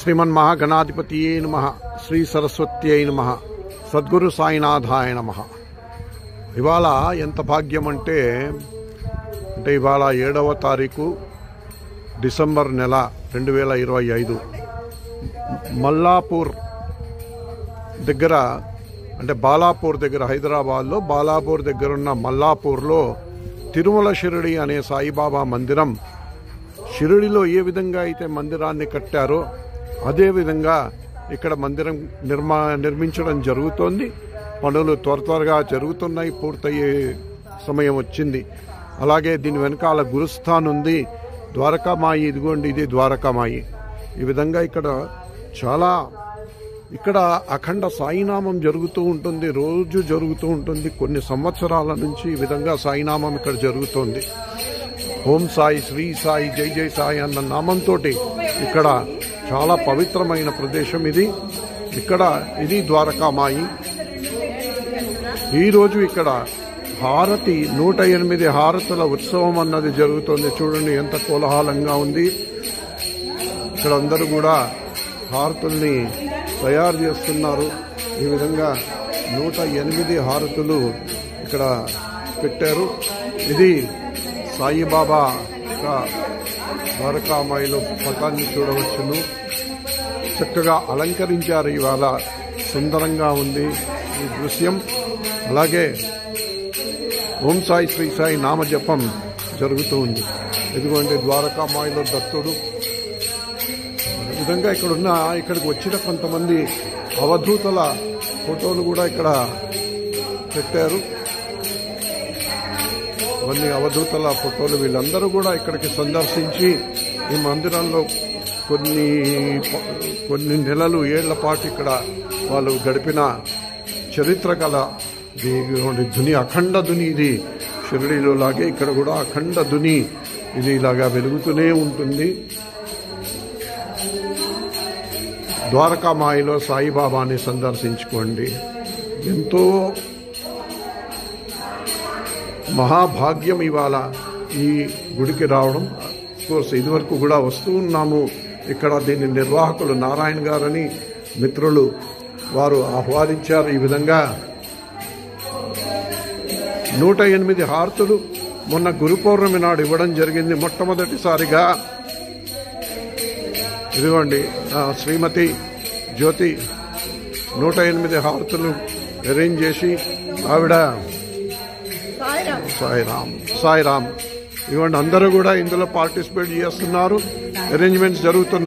శ్రీమన్మహాగణాధిపతియే నమః, శ్రీ సరస్వత్యై నమః, సద్గురు సాయినాథాయ నమః. ఇవాళ ఎంత భాగ్యం అంటే ఇవాళ 7వ తారీఖు డిసెంబర్ నెల 2025 మల్లాపూర్ దగ్గర అంటే బాలాపూర్ దగ్గర, హైదరాబాద్లో బాలాపూర్ దగ్గర ఉన్న మల్లాపూర్లో తిరుమల షిరిడి అనే సాయిబాబా మందిరం, షిరిడిలో ఏ విధంగా అయితే మందిరాన్ని కట్టారో అదేవిధంగా ఇక్కడ మందిరం నిర్మించడం జరుగుతోంది. పనులు త్వరగా జరుగుతున్నాయి, పూర్తయ్యే సమయం వచ్చింది. అలాగే దీని వెనకాల గురుస్థాన్ ఉంది, ద్వారకామాయి. ఇదిగోండి, ఇది ద్వారకామాయి. ఈ విధంగా ఇక్కడ అఖండ సాయినామం జరుగుతూ ఉంటుంది, రోజు జరుగుతూ ఉంటుంది. కొన్ని సంవత్సరాల నుంచి ఈ విధంగా సాయినామం ఇక్కడ జరుగుతోంది. ఓం సాయి, శ్రీ సాయి, జై జై సాయి అన్న నామంతో ఇక్కడ చాలా పవిత్రమైన ప్రదేశం ఇది. ఇది ద్వారకామాయి. ఈరోజు ఇక్కడ హారతి 108 హారతుల ఉత్సవం అన్నది జరుగుతుంది. చూడండి ఎంత కోలాహలంగా ఉంది. ఇక్కడ అందరూ కూడా హారతుల్ని తయారు చేస్తున్నారు. ఈ విధంగా 108 హారతులు ఇక్కడ పెట్టారు. ఇది సాయిబాబా ద్వారకామాయిలో పటాన్ని చూడవచ్చును. చక్కగా అలంకరించారు. ఇవాళ సుందరంగా ఉంది ఈ దృశ్యం. అలాగే ఓం సాయి, శ్రీ సాయి నామజపం జరుగుతూ ఉంది. ఇదిగోండి ద్వారకామాయిలో దత్తుడు. ఈ విధంగా ఇక్కడికి వచ్చిన కొంతమంది అవధూతల ఫోటోలు కూడా ఇక్కడ పెట్టారు. ఇవన్నీ అవధూతల ఫోటోలు. వీళ్ళందరూ కూడా ఇక్కడికి సందర్శించి ఈ మందిరంలో కొన్ని నెలలు, ఏళ్ల పాటు ఇక్కడ వాళ్ళు గడిపిన చరిత్ర గల ధుని, అఖండ ధుని. ఇది షిరిడీలో లాగే ఇక్కడ కూడా అఖండ ధుని ఇది ఇలాగా వెలుగుతూనే ఉంటుంది. ద్వారకామాయిలో సాయిబాబాని సందర్శించుకోండి. ఎంతో మహాభాగ్యం ఇవాళ ఈ గుడికి రావడం. కోర్స్ ఇదివరకు కూడా వస్తూ ఉన్నాము. ఇక్కడ దీని నిర్వాహకులు నారాయణ గారని మిత్రులు, వారు ఆహ్వానించారు. ఈ విధంగా 108 హారతులు మొన్న గురు పౌర్ణమి నాడు ఇవ్వడం జరిగింది మొట్టమొదటిసారిగా. ఇదిగోండి శ్రీమతి జ్యోతి 108 హారతులు అరేంజ్ చేసి ఆవిడ సాయిరామ్. ఇవ్వండి, అందరూ కూడా ఇందులో పార్టిసిపేట్ చేస్తున్నారు. అరేంజ్మెంట్స్ జరుగుతున్నాయి.